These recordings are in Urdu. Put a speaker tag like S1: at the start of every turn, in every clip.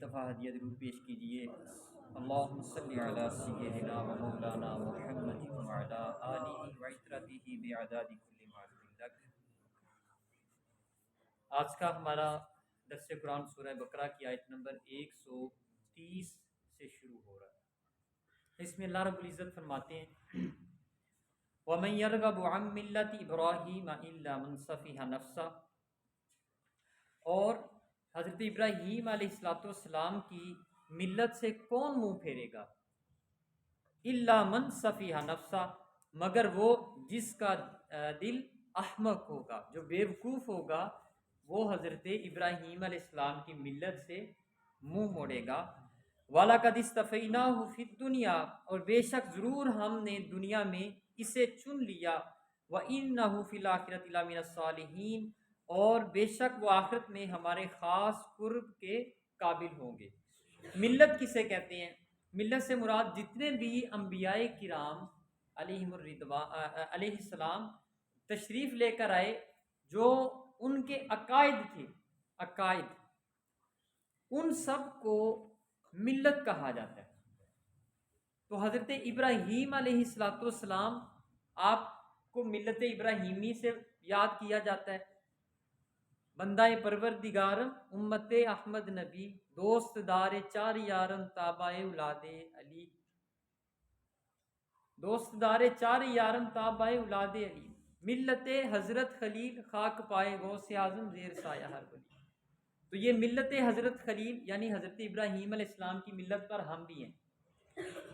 S1: دفعہ ہدیہ درود پیش کیجیے۔ اللہم صلی علی سیدنا و مولانا محمد وعلی آلہ وعترتہ بعدد کل معلوم لک۔ آج کا ہمارا درس قرآن سورہ بقرہ کی آیت نمبر 130 سے شروع ہو رہا ہے۔ اس میں اللہ رب العزت فرماتے ہیں وَمَن يَرْغَبُ عَن مِّلَّةِ إِبْرَاهِيمَ إِلَّا مَن سَفِهَ نَفْسَهُ، اور حضرت ابراہیم علیہ السلام کی ملت سے کون منہ پھیرے گا؟ الا من سفیہ نفسہ، مگر وہ جس کا دل احمق ہوگا، جو بیوقوف ہوگا، وہ حضرت ابراہیم علیہ السلام کی ملت سے منہ موڑے گا۔ وَلَقَدِ اسْتَفَيْنَاهُ فِي الدُّنْيَا، اور بے شک ضرور ہم نے دنیا میں اسے چن لیا۔ وَإِنَّهُ فِي الْآخِرَةِ لَمِنَ الصَّالِحِينَ، اور بے شک وہ آخرت میں ہمارے خاص قرب کے قابل ہوں گے۔ ملت کسے کہتے ہیں؟ ملت سے مراد جتنے بھی انبیاء کرام علیہ السلام تشریف لے کر آئے، جو ان کے عقائد تھے، عقائد، ان سب کو ملت کہا جاتا ہے۔ تو حضرت ابراہیم علیہ السلام آپ کو ملت ابراہیمی سے یاد کیا جاتا ہے۔ بندہ پروردگارم امت احمد نبی، دوست دار چار یارم تابع اولاد علی، دوست دار چار یارم تابع اولاد علی، ملت حضرت خلیل خاک پائے غوث اعظم زیر سایہ ہر ولی۔ تو یہ ملت حضرت خلیل یعنی حضرت ابراہیم علیہ السلام کی ملت پر ہم بھی ہیں،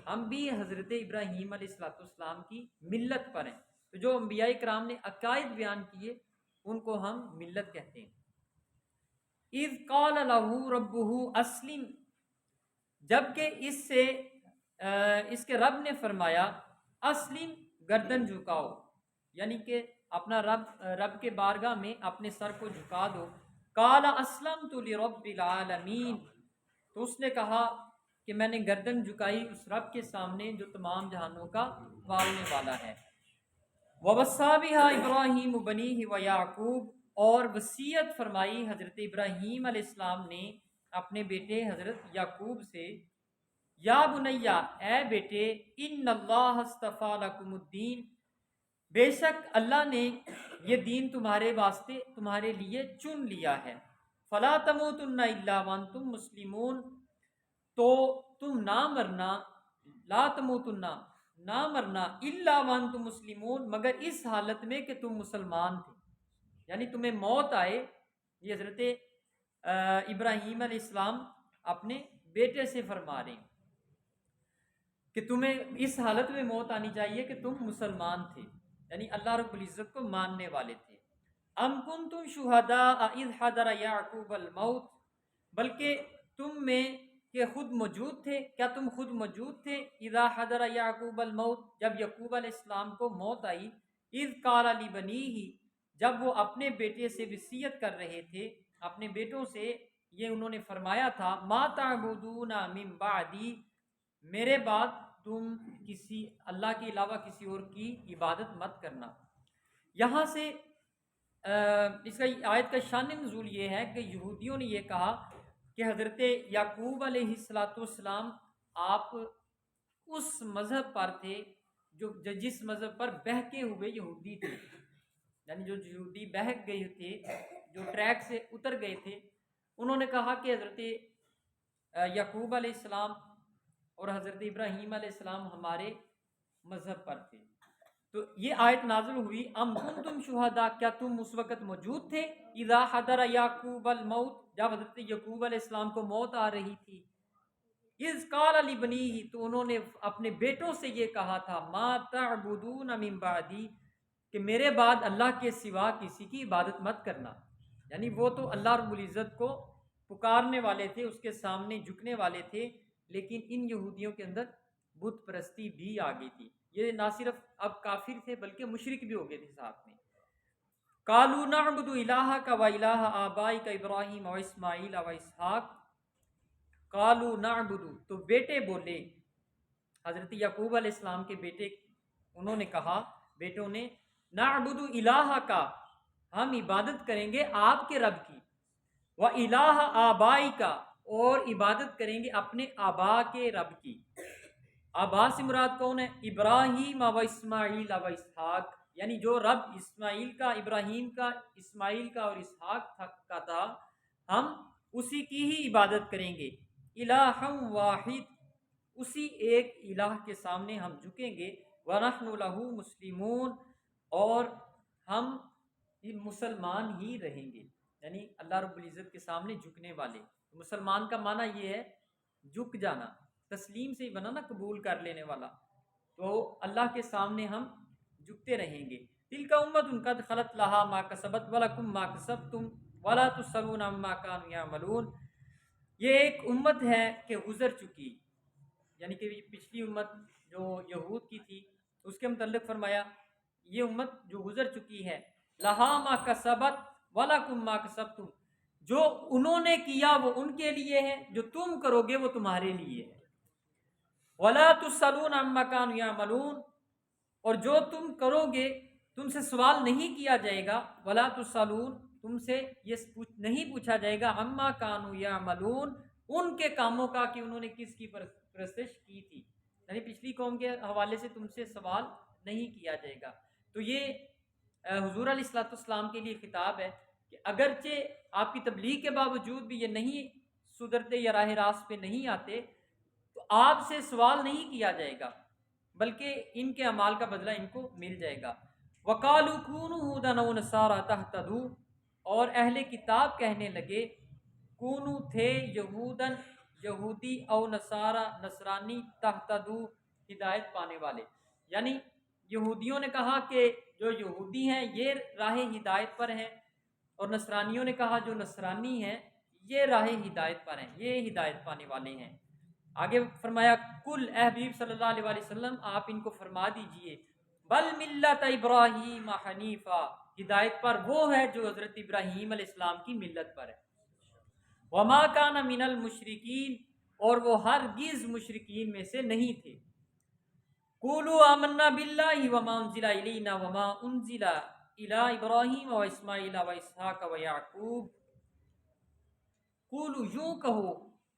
S1: ہم بھی حضرت ابراہیم علیہ السلام کی ملت پر ہیں۔ تو جو انبیاء کرام نے عقائد بیان کیے ان کو ہم ملت کہتے ہیں۔ اذ قال له ربه اسلم، جبکہ اس کے رب نے فرمایا اسلم، گردن جھکاؤ، یعنی کہ اپنا رب کے بارگاہ میں اپنے سر کو جھکا دو۔ قال اسلمت لرب العالمین، تو اس نے کہا کہ میں نے گردن جھکائی اس رب کے سامنے جو تمام جہانوں کا پالنے والا ہے۔ وَوَصَّى بِهَا إِبْرَاهِيمُ بَنِيهِ وَيَعْقُوبُ، اور وصیت فرمائی حضرت ابراہیم علیہ السلام نے اپنے بیٹے حضرت یعقوب سے، یا بنیا، اے بیٹے، ان اللہ اصطفیٰ لکم الدین، بے شک اللہ نے یہ دین تمہارے واسطے، تمہارے لیے چن لیا ہے۔ فلا تموتن الا وانتم مسلمون، تو تم نہ مرنا، لا تموتن، نہ مرنا، الا وانتم مسلمون، مگر اس حالت میں کہ تم مسلمان تھے، یعنی تمہیں موت آئے۔ یہ حضرت ابراہیم علیہ السلام اپنے بیٹے سے فرما رہے ہیں کہ تمہیں اس حالت میں موت آنی چاہیے کہ تم مسلمان تھے، یعنی اللہ رب العزت کو ماننے والے تھے۔ ام کنتم شہداء اذ حضر یعقوب الموت، بلکہ تم میں کہ خود موجود تھے، کیا تم خود موجود تھے؟ اذا حضر یعقوب الموت، جب یعقوب علیہ السلام کو موت آئی۔ اذ قال لبنیہ، جب وہ اپنے بیٹے سے وصیت کر رہے تھے، اپنے بیٹوں سے یہ انہوں نے فرمایا تھا، ما تعبدون من بعدی، میرے بعد تم کسی اللہ کے علاوہ کسی اور کی عبادت مت کرنا۔ یہاں سے اس کا آیت کا شان نزول یہ ہے کہ یہودیوں نے یہ کہا کہ حضرت یعقوب علیہ السلام آپ اس مذہب پر تھے جو جس مذہب پر بہکے ہوئے یہودی تھے، یعنی جو یہودی بہک گئے تھے، جو ٹریک سے اتر گئے تھے۔ انہوں نے کہا کہ حضرت یعقوب علیہ السلام اور حضرت ابراہیم علیہ السلام ہمارے مذہب پر تھے۔ تو یہ آیت نازل ہوئی، ام کنتم شہداء، کیا تم اس وقت موجود تھے؟ اذا حضر یعقوب الموت، جب حضرت یعقوب علیہ السلام کو موت آ رہی تھی۔ اذ قال لبنیہ، تو انہوں نے اپنے بیٹوں سے یہ کہا تھا، ما تعبدون من بعدی، کہ میرے بعد اللہ کے سوا کسی کی عبادت مت کرنا۔ یعنی وہ تو اللہ رب العزت کو پکارنے والے تھے، اس کے سامنے جھکنے والے تھے، لیکن ان یہودیوں کے اندر بت پرستی بھی آ گئی تھی۔ یہ نہ صرف اب کافر تھے بلکہ مشرک بھی ہو گئے تھے ساتھ میں۔ قالوا نعبد الہک و الہ آبائک ابراہیم و اسماعیل و اسحاق، قالوا نعبد، تو بیٹے بولے، حضرت یعقوب علیہ السلام کے بیٹے، انہوں نے کہا، بیٹوں نے، نعبد الہک، ہم عبادت کریں گے آپ کے رب کی، و الہ آبائک، اور عبادت کریں گے اپنے آبا کے رب کی۔ آبا سے مراد کون ہے؟ ابراہیم و اسماعیل و اسحاق، یعنی جو رب اسماعیل کا، ابراہیم کا، اسماعیل کا اور اسحاق کا تھا، ہم اسی کی ہی عبادت کریں گے۔ الہ واحد، اسی ایک الہ کے سامنے ہم جھکیں گے۔ وَنَحْنُ لَهُ مُسْلِمُونَ، اور ہم مسلمان ہی رہیں گے، یعنی اللہ رب العزت کے سامنے جھکنے والے۔ مسلمان کا معنی یہ ہے جھک جانا، تسلیم سے ہی بنا نا، قبول کر لینے والا۔ تو اللہ کے سامنے ہم جھکتے رہیں گے۔ تِلْكَ أُمَّةٌ قَدْ خَلَتْ لَهَا مَا كَسَبَتْ وَلَكُمْ مَا كَسَبْتُمْ وَلَا تُسْأَلُونَ عَمَّا كَانُوا يَعْمَلُونَ۔ یہ ایک امت ہے کہ گزر چکی، یعنی کہ پچھلی امت جو یہود کی تھی، اس کے متعلق فرمایا یہ امت جو گزر چکی ہے، لہا ما کسبت ولکم ما کسبتم، جو انہوں نے کیا وہ ان کے لیے ہے، جو تم کرو گے وہ تمہارے لیے ہے۔ ولا تسألون عما كانوا يعملون، اور جو تم کرو گے تم سے سوال نہیں کیا جائے گا۔ ولا تسألون، تم سے یہ نہیں پوچھا جائے گا، عما كانوا يعملون، ان کے کاموں کا کہ انہوں نے کس کی پرستش کی تھی، یعنی پچھلی قوم کے حوالے سے تم سے سوال نہیں کیا جائے گا۔ تو یہ حضور علیہ الصلوۃ والسلام کے لیے خطاب ہے کہ اگرچہ آپ کی تبلیغ کے باوجود بھی یہ نہیں سدھرتے یا راہ راست پہ نہیں آتے، تو آپ سے سوال نہیں کیا جائے گا، بلکہ ان کے اعمال کا بدلہ ان کو مل جائے گا۔ وَقَالُوا كُونُوا هُودًا أَوْ نَصَارَىٰ تَهْتَدُوا، اور اہل کتاب کہنے لگے کونو تھے یہودن یہودی، او نصارا نصرانی، تہتدو ہدایت پانے والے، یعنی یہودیوں نے کہا کہ جو یہودی ہیں یہ راہ ہدایت پر ہیں، اور نصرانیوں نے کہا جو نصرانی ہیں یہ راہ ہدایت پر ہیں، یہ ہدایت پانے والے ہیں۔ آگے فرمایا کل، اے حبیب صلی اللہ علیہ وآلہ وسلم آپ ان کو فرما دیجئے، بل ملت ابراہیم حنیفہ، ہدایت پر وہ ہے جو حضرت ابراہیم علیہ السلام کی ملت پر ہے۔ وما کان من المشرکین، اور وہ ہرگز مشرکین میں سے نہیں تھے۔ قولوا آمنا باللہ وما انزل الینا وما انزل الی ابراہیم و اسماعیل و اسحاق و یعقوب۔ قولوا، یوں کہو،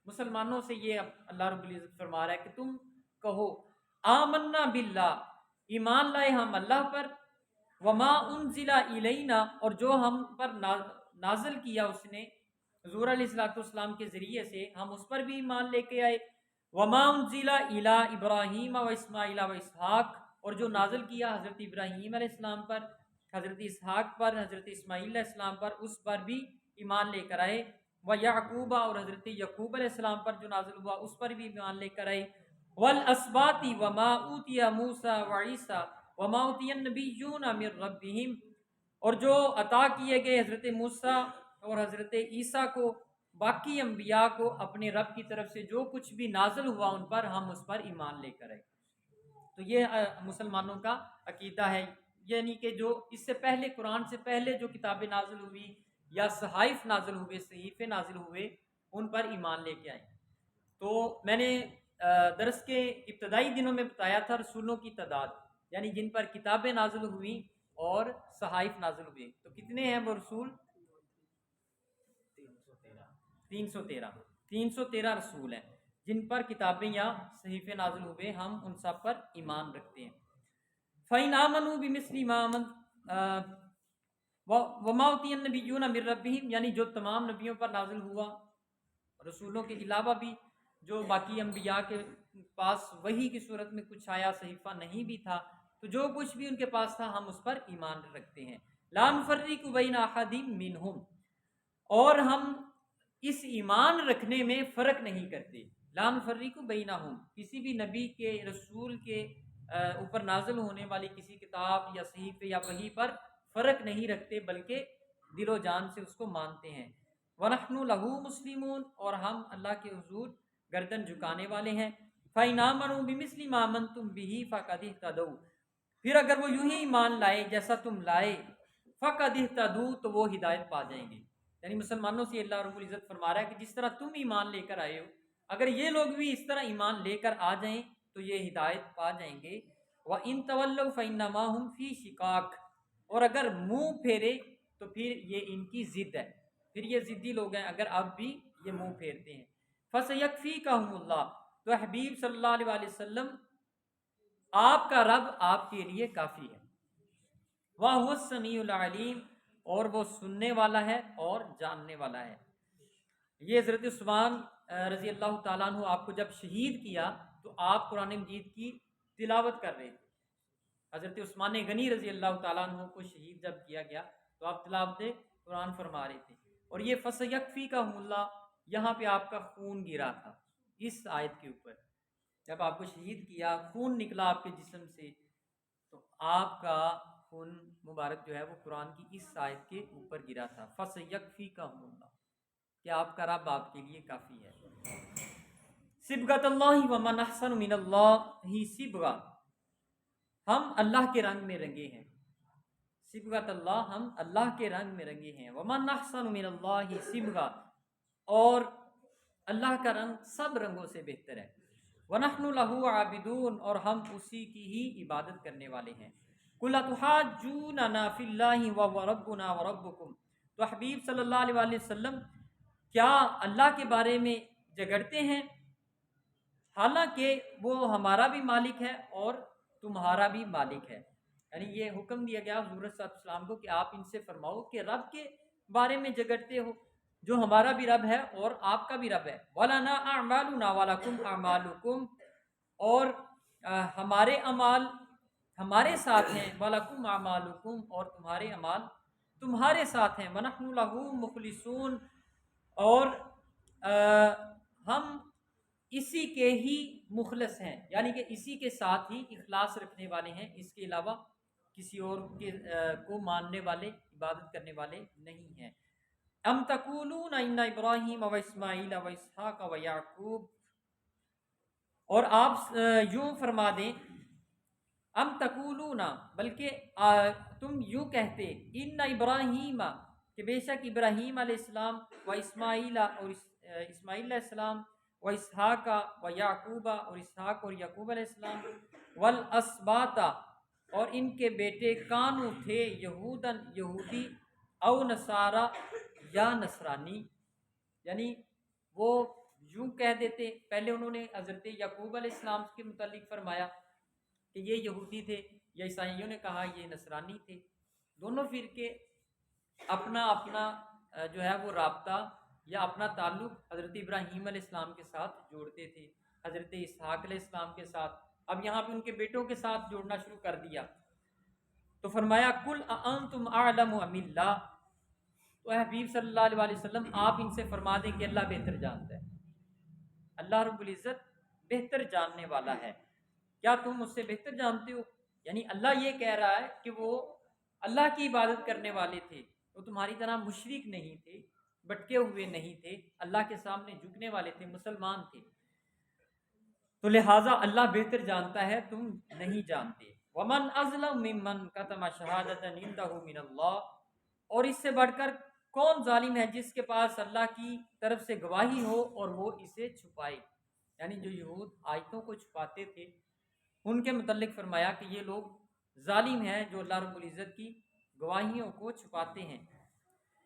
S1: مسلمانوں سے یہ اللہ رب العزت فرما رہا ہے کہ تم کہو آمنا باللہ، ایمان لائے ہم اللہ پر، وما انزل الینا، اور جو ہم پر نازل کیا اس نے حضور علیہ الصلوۃ والسلام کے ذریعے سے، ہم اس پر بھی ایمان لے کے آئے۔ وما انزل الی ابراہیم و اسماعیل و اسحاق، اور جو نازل کیا حضرت ابراہیم علیہ السلام پر، حضرت اسحاق پر، حضرت اسماعیل علیہ السلام پر، اس پر بھی ایمان لے کر آئے۔ و یعقوب، اور حضرت یعقوب علیہ السلام پر جو نازل ہوا اس پر بھی ایمان لے کر آئے۔ والاسباط وما اوتی موسیٰ وعیسیٰ وما اوتی النبیون من ربہم، اور جو عطا کیے گئے حضرت موسیٰ اور حضرت عیسیٰ کو، باقی انبیاء کو اپنے رب کی طرف سے جو کچھ بھی نازل ہوا ان پر، ہم اس پر ایمان لے کر آئے۔ تو یہ مسلمانوں کا عقیدہ ہے، یعنی کہ جو اس سے پہلے، قرآن سے پہلے جو کتابیں نازل ہوئی یا صحائف نازل ہوئے، صحیفے نازل ہوئے، ان پر ایمان لے کے آئے۔ تو میں نے درس کے ابتدائی دنوں میں بتایا تھا رسولوں کی تعداد، یعنی جن پر کتابیں نازل ہوئیں اور صحائف نازل ہوئے، تو کتنے ہیں وہ رسول؟ 313 رسول ہیں جن پر کتابیں یا صحیفے نازل ہوئے، ہم ان سب پر ایمان رکھتے ہیں۔ فَإِنْ آمَنُوا بِمِثْلِ مَا آمَنْتُمْ وَمَا أُوتِيَ النَّبِيُّونَ مِن رَبِّهِمْ، یعنی جو تمام نبیوں پر نازل ہوا، رسولوں کے علاوہ بھی جو باقی انبیاء کے پاس وحی کی صورت میں کچھ آیا، صحیفہ نہیں بھی تھا، تو جو کچھ بھی ان کے پاس تھا ہم اس پر ایمان رکھتے ہیں۔ لَا نُفَرِّقُ بَيْنَ أَحَدٍ مِّنْهُمْ، اور ہم اس ایمان رکھنے میں فرق نہیں کرتے۔ لا نفرق بینہم، کسی بھی نبی کے، رسول کے اوپر نازل ہونے والی کسی کتاب یا صحیفے یا وحی پر فرق نہیں رکھتے، بلکہ دل و جان سے اس کو مانتے ہیں۔ وَنَحْنُ لَهُ مُسْلِمُونَ، اور ہم اللہ کے حضور گردن جھکانے والے ہیں۔ فَإِنْ آمَنُوا بِمِثْلِ مَا آمَنْتُمْ بِهِ فَقَدِ اهْتَدَوْا، پھر اگر وہ یوں ہی ایمان لائے جیسا تم لائے، فَقَدِ اهْتَدُوا، تو وہ ہدایت پا جائیں گے۔ یعنی مسلمانوں سے اللہ رب العزت فرما رہا ہے کہ جس طرح تم ایمان لے کر آئے ہو، اگر یہ لوگ بھی اس طرح ایمان لے کر آ جائیں تو یہ ہدایت پا جائیں گے۔ وَإِن تَوَلَّوْا فَإِنَّمَا هُمْ فِي شِقَاقٍ، اور اگر منہ پھیرے تو پھر یہ ان کی ضد ہے، پھر یہ ضدی لوگ ہیں اگر اب بھی یہ منہ پھیرتے ہیں۔ فَسَيَكْفِيكَهُمُ اللَّهُ، تو حبیب صلی اللہ علیہ وسلم آپ کا رب آپ کے لیے کافی ہے، وَهُوَ السَّمِيعُ الْعَلِيمُ، اور وہ سننے والا ہے اور جاننے والا ہے۔ یہ حضرت عثمان رضی اللہ تعالیٰ عنہ آپ کو جب شہید کیا تو آپ قرآن مجید کی تلاوت کر رہے تھے۔ حضرت عثمان غنی رضی اللہ تعالیٰ عنہ کو شہید جب کیا گیا تو آپ تلاوت قرآن فرما رہے تھے، اور یہ فَسَيَكْفِيكَهُمُ اللَّهُ یہاں پہ آپ کا خون گرا تھا اس آیت کے اوپر، جب آپ کو شہید کیا خون نکلا آپ کے جسم سے، تو آپ کا خون مبارک جو ہے وہ قرآن کی اس آیت کے اوپر گرا تھا، فَسَيَكْفِيكَهُمُ اللَّهُ، کہ آپ کا رب آپ کے لیے کافی ہے۔ صبغۃ اللہ ومن احسن من اللہ صبغہ، ہم اللہ کے رنگ میں رنگے ہیں، صبغۃ اللہ، ہم اللہ کے رنگ میں رنگے ہیں، ومن احسن من اللہ صبغہ، اور اللہ کا رنگ سب رنگوں سے بہتر ہے، وَنَحْنُ لَهُ عَابِدُونَ، اور ہم اسی کی ہی عبادت کرنے والے ہیں۔ قُلْ أَتُحَاجُّونَنَا فِي اللَّهِ وَهُوَ رَبُّنَا وَرَبُّكُمْ، تو حبیب صلی اللہ علیہ وسلم کیا اللہ کے بارے میں جھگڑتے ہیں، حالانکہ وہ ہمارا بھی مالک ہے اور تمہارا بھی مالک ہے؟ یعنی یہ حکم دیا گیا حضور صلی اللہ علیہ وسلم کو کہ آپ ان سے فرماؤ کہ رب کے بارے میں جھگڑتے ہو جو ہمارا بھی رب ہے اور آپ کا بھی رب ہے، وَلَنَا أَعْمَالُنَا وَلَكُمْ أَعْمَالُكُمْ، اور ہمارے اعمال ہمارے ساتھ ہیں، وَلَكُمْ أَعْمَالُكُمْ، اور تمہارے اعمال تمہارے ساتھ ہیں، وَنَحْنُ لَهُ مُخْلِصُونَ، اور ہم اسی کے ہی مخلص ہیں، یعنی کہ اسی کے ساتھ ہی اخلاص رکھنے والے ہیں، اس کے علاوہ کسی اور کے کو ماننے والے عبادت کرنے والے نہیں ہیں۔ ام تقولون ان ابراہیم و اسماعیل و اسحاق و یعقوب، اور آپ یوں فرما دیں، ام تقولون، بلکہ تم یوں کہتے، ان ابراہیم، کہ بے شک ابراہیم علیہ السلام، و اسماعیل، اور اسماعیل علیہ السلام، و اسحاق و یعقوب، اور اسحاق اور یعقوب علیہ السلام، والاسباط، اور ان کے بیٹے، کانو تھے، یہودن یہودی، او نصارا، یا نصرانی، یعنی وہ یوں کہہ دیتے، پہلے انہوں نے حضرت یعقوب علیہ السلام کے متعلق فرمایا کہ یہ یہودی تھے، یا عیسائیوں نے کہا یہ نصرانی تھے، دونوں فرقے اپنا اپنا جو ہے وہ رابطہ یا اپنا تعلق حضرت ابراہیم علیہ السلام کے ساتھ جوڑتے تھے، حضرت اسحاق علیہ السلام کے ساتھ، اب یہاں پہ ان کے بیٹوں کے ساتھ جوڑنا شروع کر دیا، تو فرمایا قُلْ أَأَنْتُمْ أَعْلَمُ أَمِ اللَّهُ، تو اے حبیب صلی اللہ علیہ وسلم آپ ان سے فرما دیں کہ اللہ بہتر جانتا ہے، اللہ رب العزت بہتر جاننے والا ہے، کیا تم اس سے بہتر جانتے ہو؟ یعنی اللہ یہ کہہ رہا ہے کہ وہ اللہ کی عبادت کرنے والے تھے، وہ تمہاری طرح مشرک نہیں تھے، بٹکے ہوئے نہیں تھے، اللہ کے سامنے جھکنے والے تھے، مسلمان تھے، تو لہٰذا اللہ بہتر جانتا ہے، تم نہیں جانتے۔ وَمَنْ أَظْلَمُ مِمَّنْ كَتَمَ شَهَادَةً عِندَهُ مِنَ اللَّهِ، اور اس سے بڑھ کر کون ظالم ہے جس کے پاس اللہ کی طرف سے گواہی ہو اور وہ اسے چھپائے، یعنی جو یہود آیتوں کو چھپاتے تھے ان کے متعلق فرمایا کہ یہ لوگ ظالم ہیں جو اللہ رب العزت کی گواہیوں کو چھپاتے ہیں۔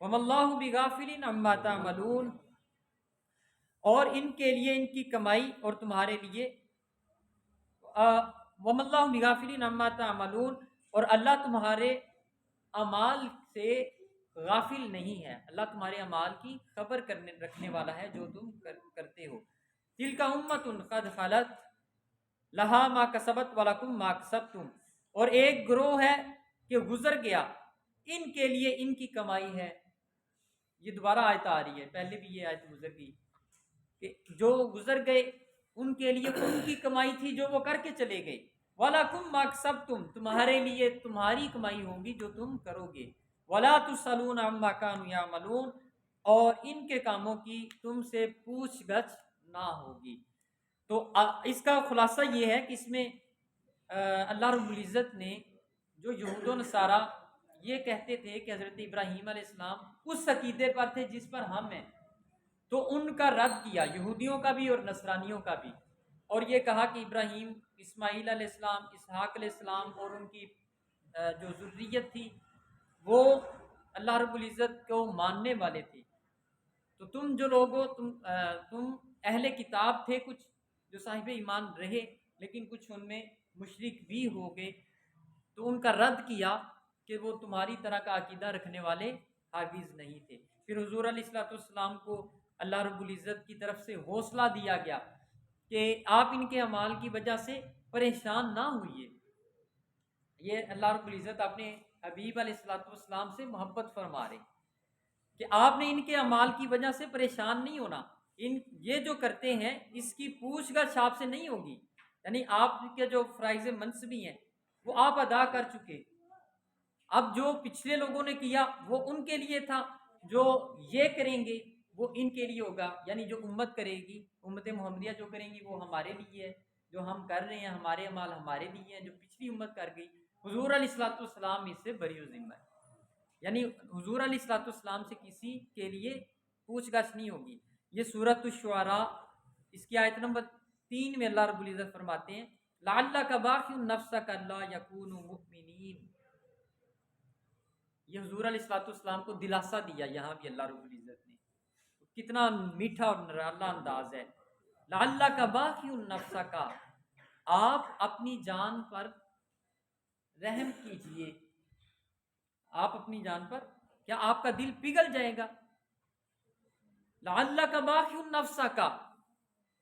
S1: وَمَا اللَّهُ بِغَافِلٍ عَمَّا تَعْمَلُونَ، اور ان کے لیے ان کی کمائی اور تمہارے لیے وَمَا اللَّهُ بِغَافِلٍ عَمَّا تَعْمَلُونَ، اور اللہ تمہارے اعمال سے غافل نہیں ہے، اللہ تمہارے اعمال کی خبر رکھنے والا ہے جو تم کرتے ہو۔ تِلْكَ أُمَّةٌ قَدْ خَلَتْ لَهَا مَا كَسَبَتْ وَلَكُمْ مَا كَسَبْتُمْ، اور ایک گروہ ہے کہ گزر گیا، ان کے لیے ان کی کمائی ہے۔ یہ دوبارہ آیت آ رہی ہے، پہلے بھی یہ آیت گزر گئی کہ جو گزر گئے ان کے لیے ان کی کمائی تھی جو وہ کر کے چلے گئے، وَلَكُمْ مَا كَسَبْتُمْ، تمہارے لیے تمہاری کمائی ہوگی جو تم کرو گے، وَلَا تُسْأَلُونَ عَمَّا كَانُوا يَعْمَلُونَ، اور ان کے کاموں کی تم سے پوچھ گچھ نہ ہوگی۔ تو اس کا خلاصہ یہ ہے کہ اس میں اللہ رب العزت نے جو یہود و نصارہ یہ کہتے تھے کہ حضرت ابراہیم علیہ السلام اس عقیدے پر تھے جس پر ہم ہیں، تو ان کا رد کیا، یہودیوں کا بھی اور نصرانیوں کا بھی، اور یہ کہا کہ ابراہیم، اسماعیل علیہ السلام، اسحاق علیہ السلام اور ان کی جو ذریت تھی وہ اللہ رب العزت کو ماننے والے تھے، تو تم جو لوگو تم اہل کتاب تھے کچھ جو صاحب ایمان رہے، لیکن کچھ ان میں مشرک بھی ہو گئے، تو ان کا رد کیا کہ وہ تمہاری طرح کا عقیدہ رکھنے والے ہرگز نہیں تھے۔ پھر حضور علیہ الصلوۃ والسلام کو اللہ رب العزت کی طرف سے حوصلہ دیا گیا کہ آپ ان کے اعمال کی وجہ سے پریشان نہ ہوئیے۔ یہ اللہ رب العزت اپنے حبیب علیہ الصلوۃ والسلام سے محبت فرما رہے کہ آپ نے ان کے اعمال کی وجہ سے پریشان نہیں ہونا، یہ جو کرتے ہیں اس کی پوچھ گچھ آپ سے نہیں ہوگی، یعنی آپ کے جو فرائض منصبی ہیں وہ آپ ادا کر چکے، اب جو پچھلے لوگوں نے کیا وہ ان کے لیے تھا، جو یہ کریں گے وہ ان کے لیے ہوگا، یعنی جو امت کرے گی، امت محمدیہ جو کریں گی وہ ہمارے لیے ہے، جو ہم کر رہے ہیں ہمارے اعمال ہمارے لیے ہیں، جو پچھلی امت کر گئی حضور علیہ الصلوۃ والسلام اس سے بری و ذمہ ہے، یعنی حضور علیہ الصلوۃ والسلام سے کسی کے لیے پوچھ گچھ نہیں ہوگی۔ یہ سورۃ الشعراء اس کی آیت نمبر 3 میں اللہ رب العزت فرماتے ہیں لعلک باخع نفسک الا یکونوا مؤمنین، یہ حضور علیہ الصلوۃ والسلام کو دلاسا دیا یہاں بھی اللہ رب العزت نے، کتنا میٹھا اور نرالا انداز ہے۔ لعلک باخع نفسک، آپ اپنی جان پر رحم کیجئے، آپ اپنی جان پر، کیا آپ کا دل پگھل جائے گا؟ لعلک باخع نفسک،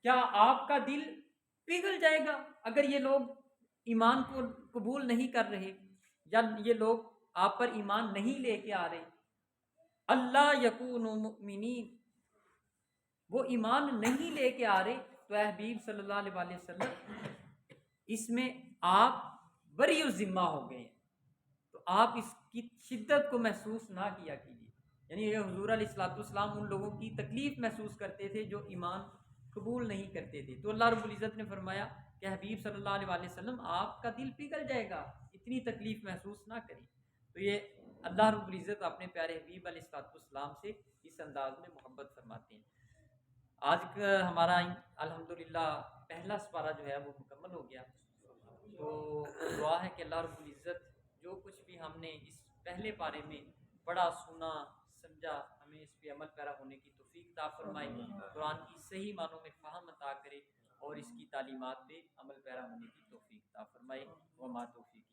S1: کیا آپ کا دل پگھل جائے گا اگر یہ لوگ ایمان کو قبول نہیں کر رہے، یا یہ لوگ آپ پر ایمان نہیں لے کے آ رہے؟ اللہ یکونوا مؤمنین، وہ ایمان نہیں لے کے آ رہے، تو اے حبیب صلی اللہ علیہ وسلم اس میں آپ بری ذمہ ہو گئے ہیں، تو آپ اس کی شدت کو محسوس نہ کیا کیجیے، یعنی یہ حضور علیہ الصلوۃ والسلام ان لوگوں کی تکلیف محسوس کرتے تھے جو ایمان قبول نہیں کرتے تھے، تو اللہ رب العزت نے فرمایا کہ حبیب صلی اللہ علیہ وسلم آپ کا دل پگھل جائے گا، اتنی تکلیف محسوس نہ کریں۔ تو یہ اللہ رب العزت اپنے پیارے حبیب علیہ الصلوۃ والسلام سے اس انداز میں محبت فرماتے ہیں۔ آج کا ہمارا الحمدللہ پہلا سپارہ جو ہے وہ مکمل ہو گیا، تو دعا ہے کہ اللہ رب العزت جو کچھ بھی ہم نے اس پہلے پارے میں پڑھا سنا سمجھا، ہمیں اس پہ عمل پیرا ہونے کی توفیق عطا فرمائے، قرآن کی صحیح معنوں میں فہم عطا کرے اور اس کی تعلیمات پہ عمل پیرا ہونے کی توفیق عطا فرمائے۔ وما توفیق